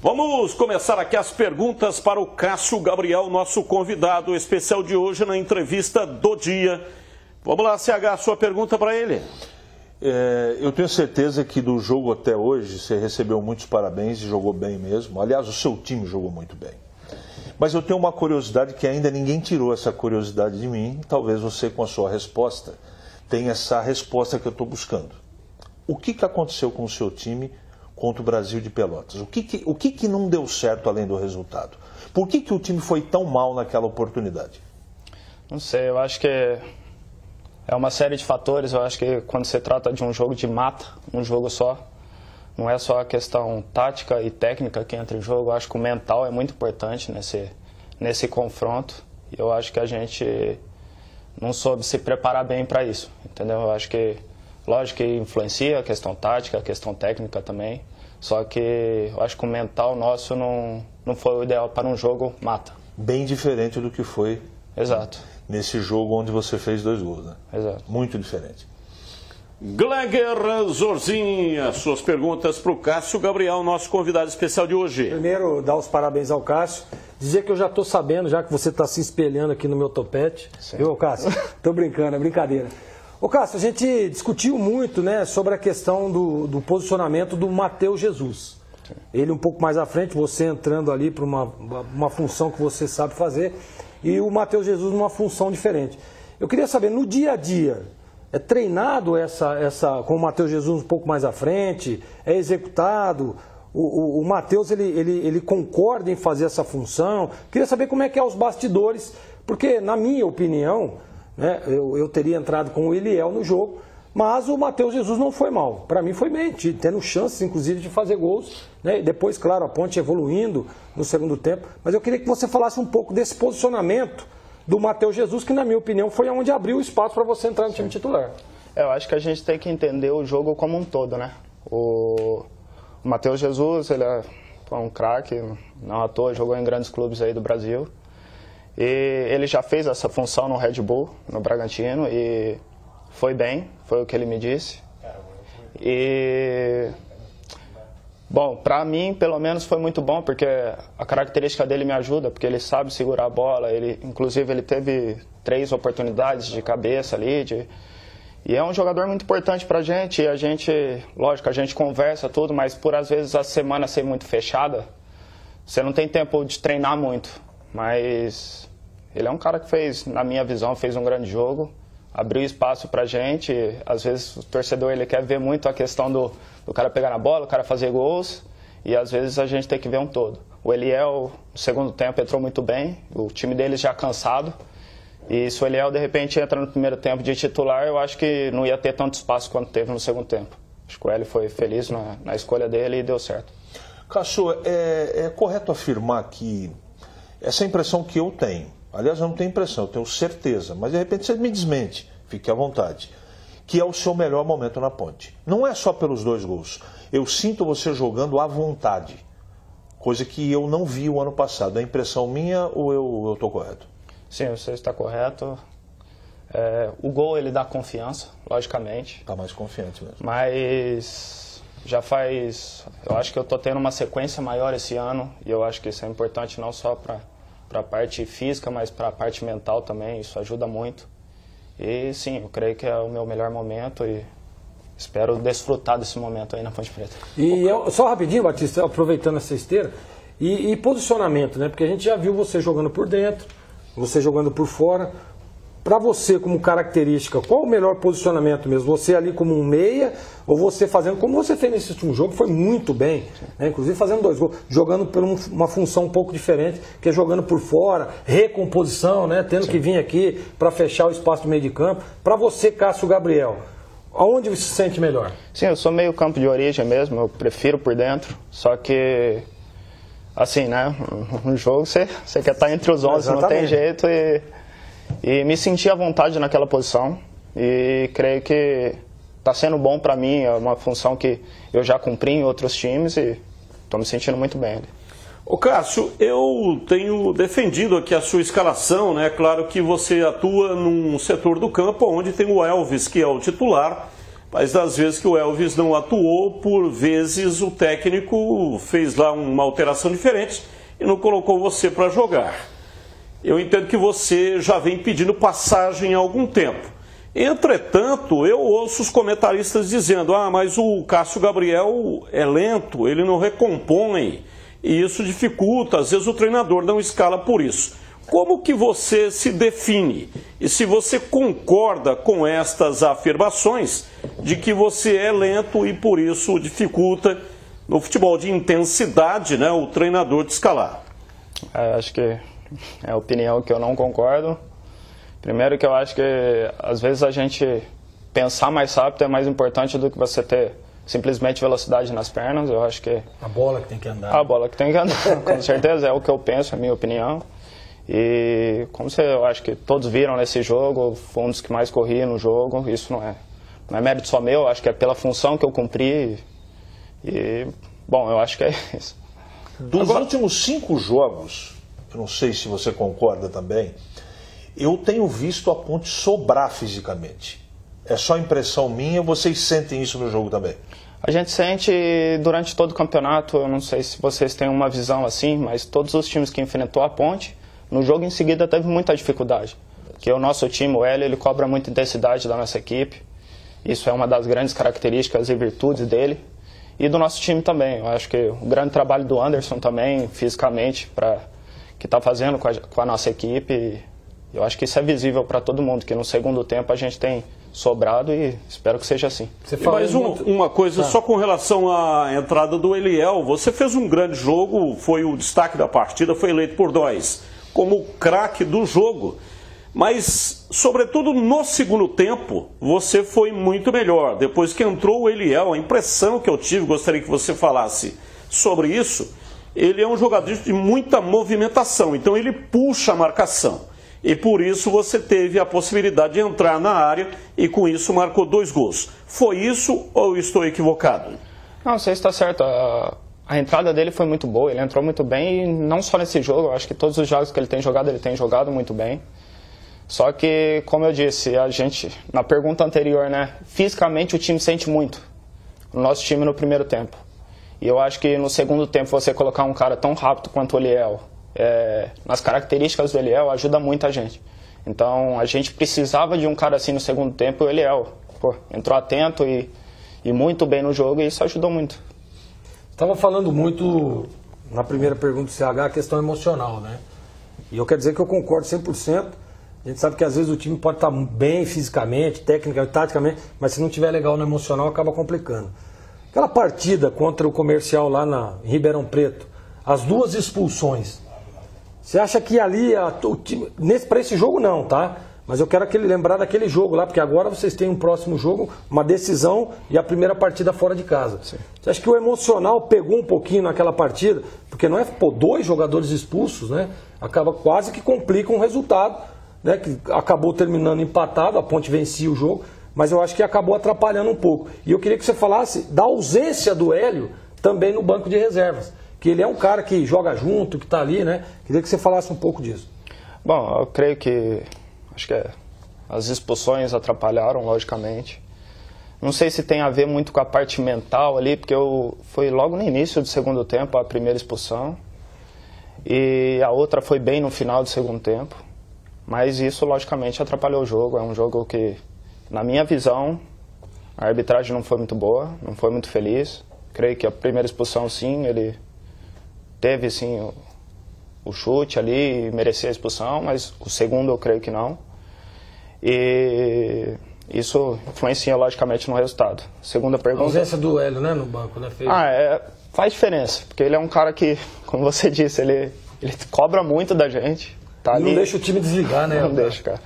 Vamos começar aqui as perguntas para o Cássio Gabriel, nosso convidado especial de hoje na entrevista do dia. Vamos lá, CH, a sua pergunta para ele. Eu tenho certeza que do jogo até hoje você recebeu muitos parabéns e jogou bem mesmo. Aliás, o seu time jogou muito bem. Mas eu tenho uma curiosidade que ainda ninguém tirou essa curiosidade de mim. Talvez você, com a sua resposta, tenha essa resposta que eu estou buscando. O que aconteceu com o seu time contra o Brasil de Pelotas? O que não deu certo além do resultado? Por que o time foi tão mal naquela oportunidade? Não sei, eu acho que é uma série de fatores. Eu acho que quando se trata de um jogo de mata, um jogo só, não é só a questão tática e técnica que entra em jogo. Eu acho que o mental é muito importante nesse confronto. E eu acho que a gente não soube se preparar bem para isso, entendeu? Eu acho que, lógico que influencia a questão tática, a questão técnica também. Só que eu acho que o mental nosso não foi o ideal para um jogo mata. Bem diferente do que foi. Exato. Nesse jogo onde você fez 2 gols, né? Exato. Muito diferente. Gleger Zorzinha, suas perguntas para o Cássio Gabriel, nosso convidado especial de hoje. Primeiro, dar os parabéns ao Cássio. Dizer que eu já estou sabendo, já que você está se espelhando aqui no meu topete. Sim. Viu, Cássio? Estou brincando, é brincadeira. Ô, Cássio, a gente discutiu muito, né, sobre a questão do posicionamento do Matheus Jesus. Sim. Ele um pouco mais à frente, você entrando ali para uma função que você sabe fazer, e o Matheus Jesus numa função diferente. Eu queria saber, no dia a dia, é treinado com o Matheus Jesus um pouco mais à frente? É executado? O Matheus, ele concorda em fazer essa função? Queria saber como é que é os bastidores, porque, na minha opinião, né, eu teria entrado com o Eliel no jogo, mas o Matheus Jesus não foi mal. Para mim foi bem, tendo chances, inclusive, de fazer gols. Né? Depois, claro, a Ponte evoluindo no segundo tempo. Mas eu queria que você falasse um pouco desse posicionamento do Matheus Jesus, que, na minha opinião, foi onde abriu o espaço para você entrar no time titular. Eu acho que a gente tem que entender o jogo como um todo, né? O Matheus Jesus, ele é um craque, não à toa, jogou em grandes clubes aí do Brasil. E ele já fez essa função no Red Bull, no Bragantino, e foi bem, foi o que ele me disse. E, bom, para mim, pelo menos, foi muito bom, porque a característica dele me ajuda, porque ele sabe segurar a bola, inclusive ele teve 3 oportunidades de cabeça ali, e é um jogador muito importante pra gente, e a gente, lógico, a gente conversa tudo, mas por às vezes a semana ser muito fechada, você não tem tempo de treinar muito, mas ele é um cara que fez, na minha visão, fez um grande jogo, abriu espaço pra gente. Às vezes o torcedor ele quer ver muito a questão do cara pegar na bola, o cara fazer gols, e às vezes a gente tem que ver um todo. O Eliel, no segundo tempo, entrou muito bem, o time deles já cansado, e se o Eliel de repente entra no primeiro tempo de titular, eu acho que não ia ter tanto espaço quanto teve no segundo tempo. Acho que o Hélio foi feliz na escolha dele e deu certo. Cássio, é correto afirmar que essa impressão que eu tenho, aliás, eu não tenho impressão, eu tenho certeza, mas de repente você me desmente, fique à vontade, que é o seu melhor momento na Ponte. Não é só pelos 2 gols. Eu sinto você jogando à vontade, coisa que eu não vi o ano passado. É impressão minha ou eu estou correto? Sim, você está correto. O gol, ele dá confiança, logicamente. Está mais confiante mesmo. Mas já faz... Eu acho que eu estou tendo uma sequência maior esse ano, e eu acho que isso é importante não só para a parte física, mas para a parte mental também, isso ajuda muito. E sim, eu creio que é o meu melhor momento e espero desfrutar desse momento aí na Ponte Preta. E só rapidinho, Batista, aproveitando essa esteira, e posicionamento, né? Porque a gente já viu você jogando por dentro, você jogando por fora. Para você, como característica, qual o melhor posicionamento mesmo? Você ali como um meia, ou você fazendo, como você fez nesse último jogo, foi muito bem, né? Inclusive fazendo 2 gols, jogando por uma função um pouco diferente, que é jogando por fora, recomposição, né? Tendo que vir aqui para fechar o espaço do meio de campo. Para você, Cássio Gabriel, aonde você se sente melhor? Sim, eu sou meio campo de origem mesmo, eu prefiro por dentro, só que, assim, né? No jogo você quer estar entre os 11, não tem jeito, e me senti à vontade naquela posição e creio que está sendo bom para mim, é uma função que eu já cumpri em outros times e estou me sentindo muito bem ali. Ô Cássio, eu tenho defendido aqui a sua escalação, né? Claro que você atua num setor do campo onde tem o Elvis, que é o titular, mas das vezes que o Elvis não atuou, por vezes o técnico fez lá uma alteração diferente e não colocou você para jogar. Eu entendo que você já vem pedindo passagem há algum tempo. Entretanto, eu ouço os comentaristas dizendo: mas o Cássio Gabriel é lento, ele não recompõe, e isso dificulta, às vezes o treinador não escala por isso. Como que você se define? E se você concorda com estas afirmações de que você é lento e por isso dificulta no futebol de intensidade, né, o treinador de escalar? Acho que é a opinião que eu não concordo. Primeiro que eu acho que às vezes a gente pensar mais rápido é mais importante do que você ter simplesmente velocidade nas pernas. Eu acho que a bola que tem que andar. A bola que tem que andar, com certeza, é o que eu penso, é a minha opinião. E como eu acho que todos viram nesse jogo, foi um dos que mais corria no jogo. Isso não é mérito só meu, acho que é pela função que eu cumpri. E, bom, eu acho que é isso. Dos últimos 5 jogos, eu não sei se você concorda também, eu tenho visto a Ponte sobrar fisicamente. É só impressão minha, vocês sentem isso no jogo também? A gente sente durante todo o campeonato, eu não sei se vocês têm uma visão assim, mas todos os times que enfrentou a Ponte, no jogo em seguida teve muita dificuldade. Porque o nosso time, o Hélio, ele cobra muita intensidade da nossa equipe. Isso é uma das grandes características e virtudes dele. E do nosso time também. Eu acho que o grande trabalho do Anderson também, fisicamente, que está fazendo com a nossa equipe. Eu acho que isso é visível para todo mundo, que no segundo tempo a gente tem sobrado e espero que seja assim. Mas uma coisa só com relação à entrada do Eliel, você fez um grande jogo, foi o destaque da partida, foi eleito por nós como o craque do jogo, mas sobretudo no segundo tempo você foi muito melhor. Depois que entrou o Eliel, a impressão que eu tive, gostaria que você falasse sobre isso, ele é um jogador de muita movimentação, então ele puxa a marcação. E por isso você teve a possibilidade de entrar na área e com isso marcou 2 gols. Foi isso ou estou equivocado? Não, você está certo. A entrada dele foi muito boa, ele entrou muito bem e não só nesse jogo, eu acho que todos os jogos que ele tem jogado muito bem. Só que, como eu disse, a gente, na pergunta anterior, né, fisicamente o time sente muito. O nosso time no primeiro tempo. E eu acho que no segundo tempo você colocar um cara tão rápido quanto o Eliel, nas características do Eliel, ajuda muito a gente. Então a gente precisava de um cara assim no segundo tempo, e o Eliel entrou atento e muito bem no jogo, e isso ajudou muito. Estava falando muito na primeira pergunta do CH a questão emocional, né? E eu quero dizer que eu concordo 100%. A gente sabe que às vezes o time pode estar bem fisicamente, tecnicamente, taticamente, mas se não estiver legal no emocional acaba complicando. Aquela partida contra o Comercial lá em Ribeirão Preto, as 2 expulsões. Você acha que ali, para esse jogo não, tá? Mas eu quero lembrar daquele jogo lá, porque agora vocês têm um próximo jogo, uma decisão e a primeira partida fora de casa. Sim. Você acha que o emocional pegou um pouquinho naquela partida? Porque não é 2 jogadores expulsos, né? Acaba quase que complica um resultado, né? Que acabou terminando empatado, a Ponte vencia o jogo, mas eu acho que acabou atrapalhando um pouco. E eu queria que você falasse da ausência do Hélio também no banco de reservas. Que ele é um cara que joga junto, que está ali, né? Queria que você falasse um pouco disso. Bom, eu creio que acho que as expulsões atrapalharam, logicamente. Não sei se tem a ver muito com a parte mental ali, porque foi logo no início do segundo tempo a primeira expulsão. E a outra foi bem no final do segundo tempo. Mas isso, logicamente, atrapalhou o jogo. É um jogo que, na minha visão, a arbitragem não foi muito boa, não foi muito feliz. Creio que a primeira expulsão, sim, ele teve, sim, o chute ali e merecia a expulsão, mas o segundo eu creio que não. E isso influencia logicamente no resultado. Segunda pergunta. A ausência do Hélio, né, no banco, né? Faz diferença, porque ele é um cara que, como você disse, ele cobra muito da gente. Tá não deixa o time desligar, né? Não deixa, cara.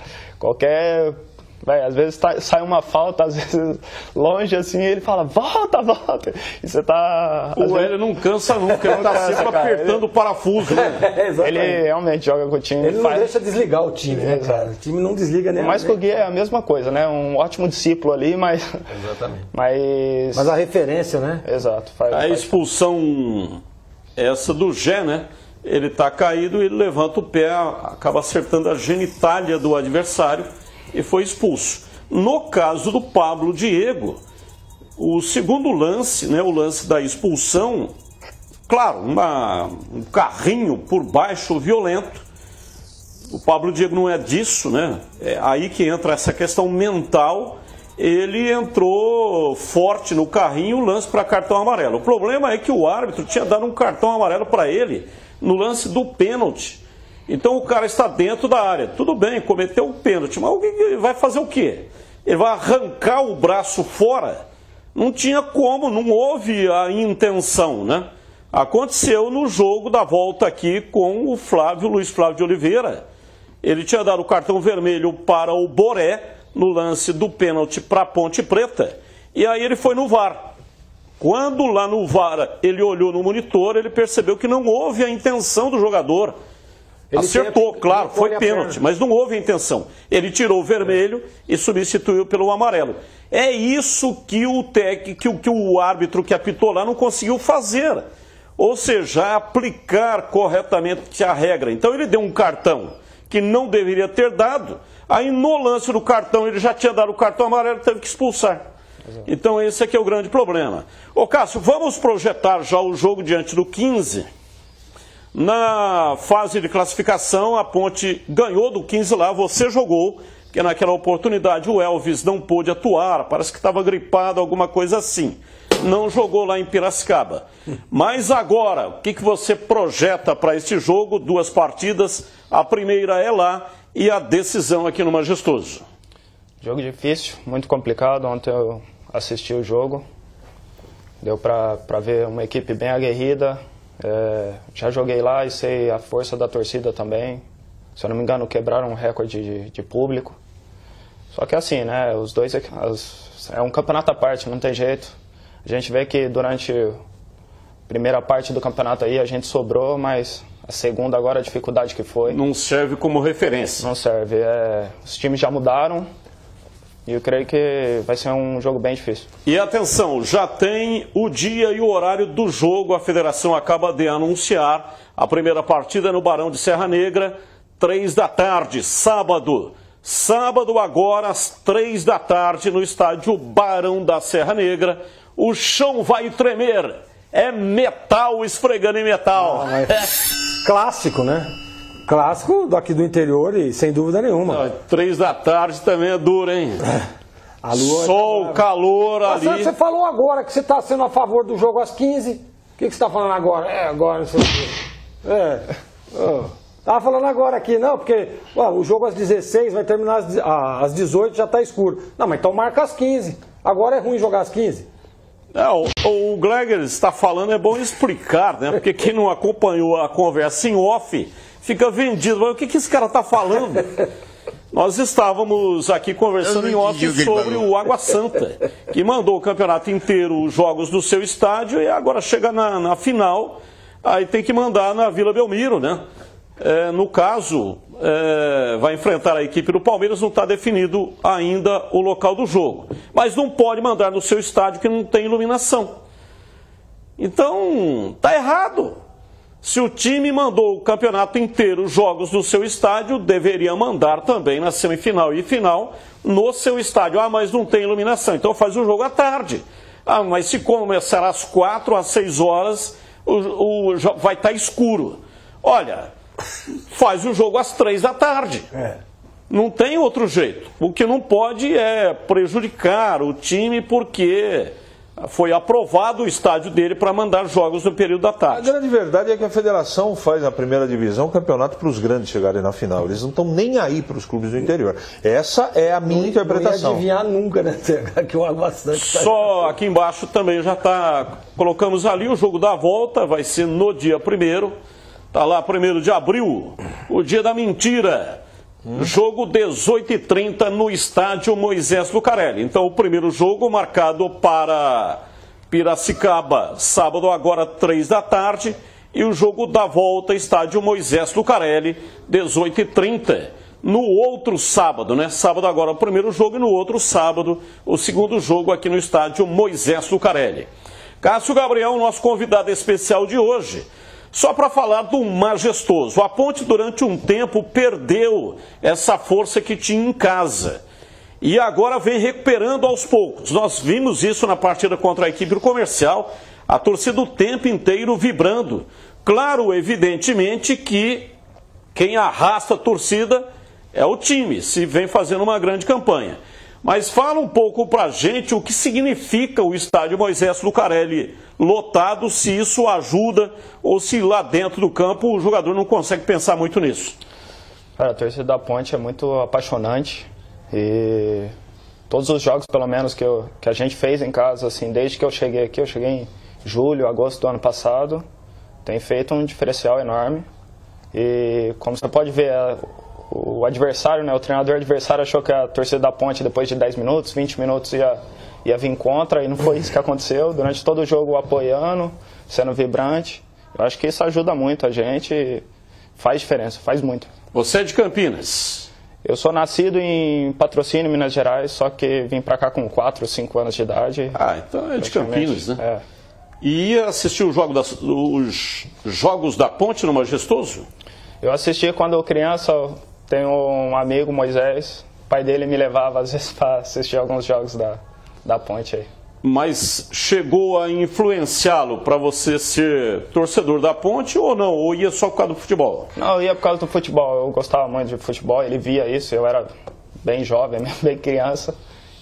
Às vezes sai uma falta, às vezes longe assim, e ele fala, volta, volta. E você tá... O Hélio não cansa nunca, ele tá sempre apertando o parafuso, né? Ele realmente joga com o time. Ele não deixa desligar o time, né, cara? O time não desliga nem. Mas com o Gui é a mesma coisa, né? Um ótimo discípulo ali, mas... Exatamente. Mas a referência, né? Exato. A expulsão, essa do Gé, né? Ele está caído, ele levanta o pé, acaba acertando a genitália do adversário e foi expulso. No caso do Pablo Diego, O segundo lance, né, o lance da expulsão, claro, um carrinho por baixo violento. O Pablo Diego não é disso, né? É aí que entra essa questão mental. Ele entrou forte no carrinho, o lance para cartão amarelo. O problema é que o árbitro tinha dado um cartão amarelo para ele no lance do pênalti. Então o cara está dentro da área. Tudo bem, cometeu um pênalti, mas ele vai fazer o quê? Ele vai arrancar o braço fora? Não tinha como, não houve a intenção, né? Aconteceu no jogo da volta aqui com o Luiz Flávio de Oliveira. Ele tinha dado o cartão vermelho para o Boré no lance do pênalti para a Ponte Preta. E aí ele foi no VAR. Quando lá no VAR ele olhou no monitor, ele percebeu que não houve a intenção do jogador. Ele acertou, claro, foi pênalti, mas não houve a intenção. Ele tirou o vermelho e substituiu pelo amarelo. É isso que o árbitro que apitou lá não conseguiu fazer. Ou seja, aplicar corretamente a regra. Então ele deu um cartão que não deveria ter dado. Aí no lance do cartão ele já tinha dado o cartão amarelo e teve que expulsar. Então esse aqui é o grande problema. Ô Cássio, vamos projetar já o jogo diante do 15. Na fase de classificação, a Ponte ganhou do 15 lá, você jogou, porque naquela oportunidade o Elvis não pôde atuar, parece que estava gripado, alguma coisa assim. Não jogou lá em Piracicaba. Mas agora, o que você projeta para este jogo? 2 partidas, a primeira é lá e a decisão aqui no Majestoso. Jogo difícil, muito complicado. Ontem eu assisti o jogo, deu para ver uma equipe bem aguerrida. Já joguei lá e sei a força da torcida também. Se eu não me engano, quebraram um recorde de público. Só que assim, né? Os dois é um campeonato à parte, não tem jeito. A gente vê que durante a primeira parte do campeonato aí a gente sobrou, mas a segunda agora a dificuldade que foi. Não serve como referência. Não serve. Os times já mudaram. E eu creio que vai ser um jogo bem difícil. E atenção, já tem o dia e o horário do jogo. A federação acaba de anunciar. A primeira partida no Barão de Serra Negra, 3 da tarde, sábado. Sábado agora, às 3 da tarde, no estádio Barão da Serra Negra. O chão vai tremer. É metal esfregando em metal. Clássico, né? Clássico daqui do interior e sem dúvida nenhuma. 3 da tarde também é duro, hein? A lua sol, calor ali. Você falou agora que você está sendo a favor do jogo às 15. O que você está falando agora? Agora não sei o quê. Estava falando agora aqui, não, porque o jogo às 16 vai terminar às 18, já está escuro. Não, mas então marca às 15. Agora é ruim jogar às 15. O Gleger está falando, é bom explicar, né? Porque quem não acompanhou a conversa em off fica vendido. Mas o que esse cara está falando? Nós estávamos aqui conversando em off sobre o Água Santa, que mandou o campeonato inteiro os jogos do seu estádio e agora chega na final, aí tem que mandar na Vila Belmiro, né? No caso, vai enfrentar a equipe do Palmeiras, não está definido ainda o local do jogo. Mas não pode mandar no seu estádio que não tem iluminação. Então, está errado. Se o time mandou o campeonato inteiro os jogos no seu estádio, deveria mandar também na semifinal e final no seu estádio. Mas não tem iluminação, então faz o jogo à tarde. Mas se começar às 4, às 6 horas, vai estar escuro. Olha, faz o jogo às 3 da tarde. Não tem outro jeito. O que não pode é prejudicar o time porque foi aprovado o estádio dele para mandar jogos no período da tarde. A grande verdade é que a federação faz na primeira divisão o campeonato para os grandes chegarem na final. Eles não estão nem aí para os clubes do interior. Essa é a minha interpretação. Não ia adivinhar nunca, né? Que o Água Santa Só aqui embaixo também já está. Colocamos ali o jogo da volta, vai ser no dia 1º. Está lá 1º de abril, o dia da mentira. Jogo 18h30 no estádio Moisés Lucarelli. Então o primeiro jogo marcado para Piracicaba, sábado agora 3 da tarde. E o jogo da volta, estádio Moisés Lucarelli, 18h30. No outro sábado, né? Sábado agora o primeiro jogo e no outro sábado o segundo jogo aqui no estádio Moisés Lucarelli. Cássio Gabriel, nosso convidado especial de hoje. Só para falar do Majestoso, a Ponte durante um tempo perdeu essa força que tinha em casa. e agora vem recuperando aos poucos. Nós vimos isso na partida contra a equipe do Comercial, a torcida o tempo inteiro vibrando. Claro, evidentemente que quem arrasta a torcida é o time, se vem fazendo uma grande campanha. Mas fala um pouco pra gente o que significa o estádio Moisés Lucarelli lotado, se isso ajuda ou se lá dentro do campo o jogador não consegue pensar muito nisso. Cara, a torcida da Ponte é muito apaixonante e todos os jogos, pelo menos, que a gente fez em casa, assim, desde que eu cheguei aqui, eu cheguei em julho, agosto do ano passado, tem feito um diferencial enorme. E como você pode ver, o adversário, né, o treinador adversário achou que a torcida da Ponte, depois de 10 minutos, 20 minutos, ia vir contra, e não foi isso que aconteceu. Durante todo o jogo apoiando, sendo vibrante. Eu acho que isso ajuda muito a gente e faz diferença, faz muito. Você é de Campinas? Eu sou nascido em Patrocínio, Minas Gerais, só que vim pra cá com 4 ou 5 anos de idade. Ah, então é de Campinas, né? É. E assistiu os jogos da Ponte no Majestoso? Eu assisti quando eu criança, tenho um amigo, Moisés, o pai dele me levava às vezes para assistir alguns jogos da Ponte aí. Mas chegou a influenciá-lo para você ser torcedor da Ponte ou não? Ou ia só por causa do futebol? Não, eu ia por causa do futebol, eu gostava muito de futebol, ele via isso, eu era bem jovem, bem criança,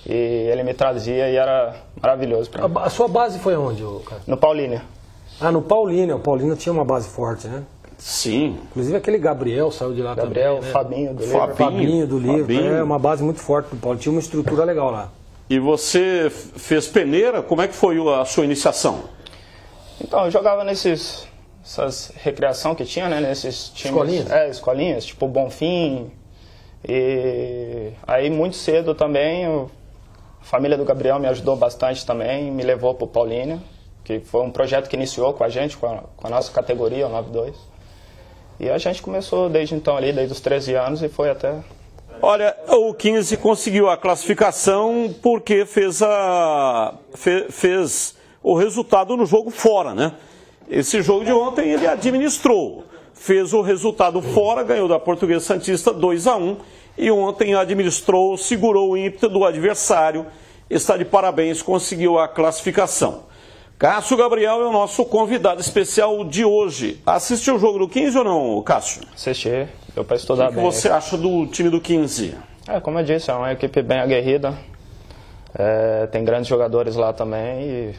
e ele me trazia e era maravilhoso para mim. A sua base foi onde, cara? No Paulínia. Ah, no Paulínia. O Paulínia tinha uma base forte, né? Sim. Inclusive aquele Gabriel saiu de lá Gabriel, também, né? Fabinho do Livro. Fabinho do Livro. Fabinho. É uma base muito forte do Paulo. Tinha uma estrutura legal lá. E você fez peneira? Como é que foi a sua iniciação? Então, eu jogava essas recreação que tinha, né? Nesses times. Escolinhas? Escolinhas, tipo Bonfim. E aí, muito cedo também, a família do Gabriel me ajudou bastante também, me levou para o Paulínia, que foi um projeto que iniciou com a gente, com a nossa categoria, o 9-2. E a gente começou desde então ali, desde os 13 anos, e foi até... Olha, o 15 conseguiu a classificação porque fez o resultado no jogo fora, né? Esse jogo de ontem ele administrou. Fez o resultado fora, ganhou da Portuguesa Santista 2-1 e ontem administrou, segurou o ímpeto do adversário. Está de parabéns, conseguiu a classificação. Cássio Gabriel é o nosso convidado especial de hoje. Assistiu o jogo do 15 ou não, Cássio? Assisti, deu para estudar bem. O que você acha do time do 15? Como eu disse, é uma equipe bem aguerrida. Tem grandes jogadores lá também e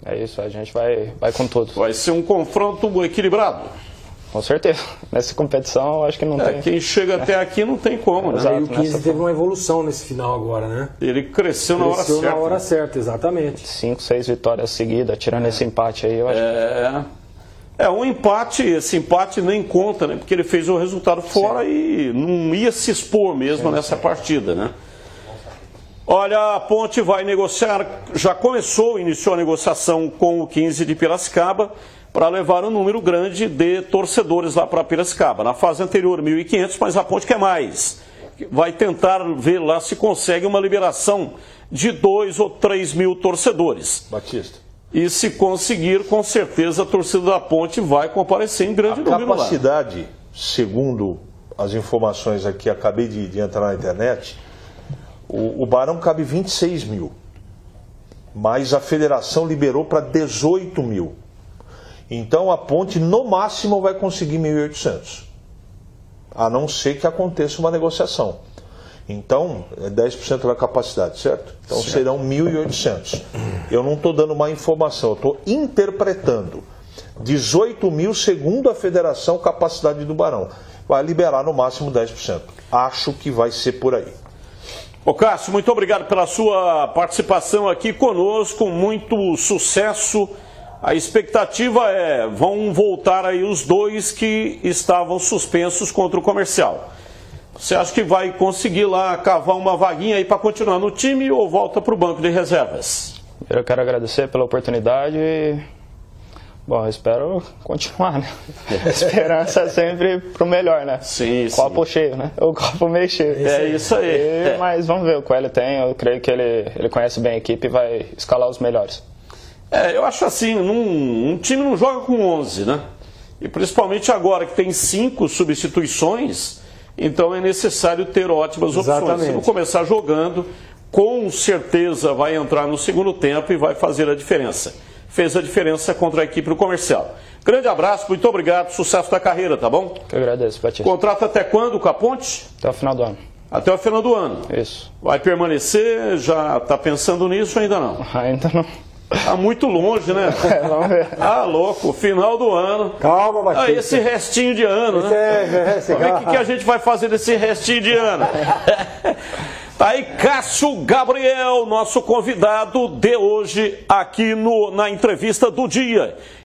é isso, a gente vai com tudo. Vai ser um confronto equilibrado. Com certeza. Nessa competição, eu acho que não tem. Quem chega até aqui não tem como, né? Exato, e o 15 teve uma evolução nesse final agora, né? Ele cresceu na hora certa. Cresceu na hora certa, exatamente. 5, 6 vitórias seguidas, tirando esse empate aí, eu acho. Um empate, esse empate nem conta, né? Porque ele fez o resultado fora e não ia se expor mesmo nessa partida, né? Olha, a Ponte vai negociar, já iniciou a negociação com o 15 de Piracicaba, para levar um número grande de torcedores lá para Piracicaba. Na fase anterior, 1.500, mas a Ponte quer mais. Vai tentar ver lá se consegue uma liberação de 2 ou 3 mil torcedores. Batista. E se conseguir, com certeza a torcida da Ponte vai comparecer em grande número lá. A capacidade, segundo as informações aqui, acabei de entrar na internet, o Barão cabe 26 mil, mas a federação liberou para 18 mil. Então a Ponte no máximo vai conseguir 1.800, a não ser que aconteça uma negociação. Então é 10% da capacidade, certo? Então certo. Serão 1.800. Eu não estou dando uma informação, eu estou interpretando. 18 mil segundo a federação, capacidade do Barão. Vai liberar no máximo 10%. Acho que vai ser por aí. Ô Cássio, muito obrigado pela sua participação aqui conosco, muito sucesso. A expectativa vão voltar aí os dois que estavam suspensos contra o Comercial. Você acha que vai conseguir lá cavar uma vaguinha aí para continuar no time ou volta para o banco de reservas? Eu quero agradecer pela oportunidade e, bom, eu espero continuar, né? A esperança é sempre pro melhor, né? Sim, copo cheio, né? O copo meio cheio. É isso aí. Mas vamos ver o que ele tem, eu creio que ele conhece bem a equipe e vai escalar os melhores. Eu acho assim, um time não joga com 11, né? E principalmente agora que tem 5 substituições, Então é necessário ter ótimas opções. Exatamente. Se não começar jogando, com certeza vai entrar no segundo tempo e vai fazer a diferença. Fez a diferença contra a equipe do Comercial. Grande abraço, muito obrigado, sucesso da carreira, tá bom? Que eu agradeço, Batista. Contrato até quando com a Ponte? Até o final do ano. Até o final do ano. Isso. Vai permanecer? Já está pensando nisso ou ainda não? Ainda não. Tá muito longe, né? Vamos ver. Ah, louco, final do ano. Calma, Batista. Ah, esse restinho de ano, né? Esse Vamos ver o que a gente vai fazer desse restinho de ano. Tá aí Cássio Gabriel, nosso convidado de hoje aqui na entrevista do dia.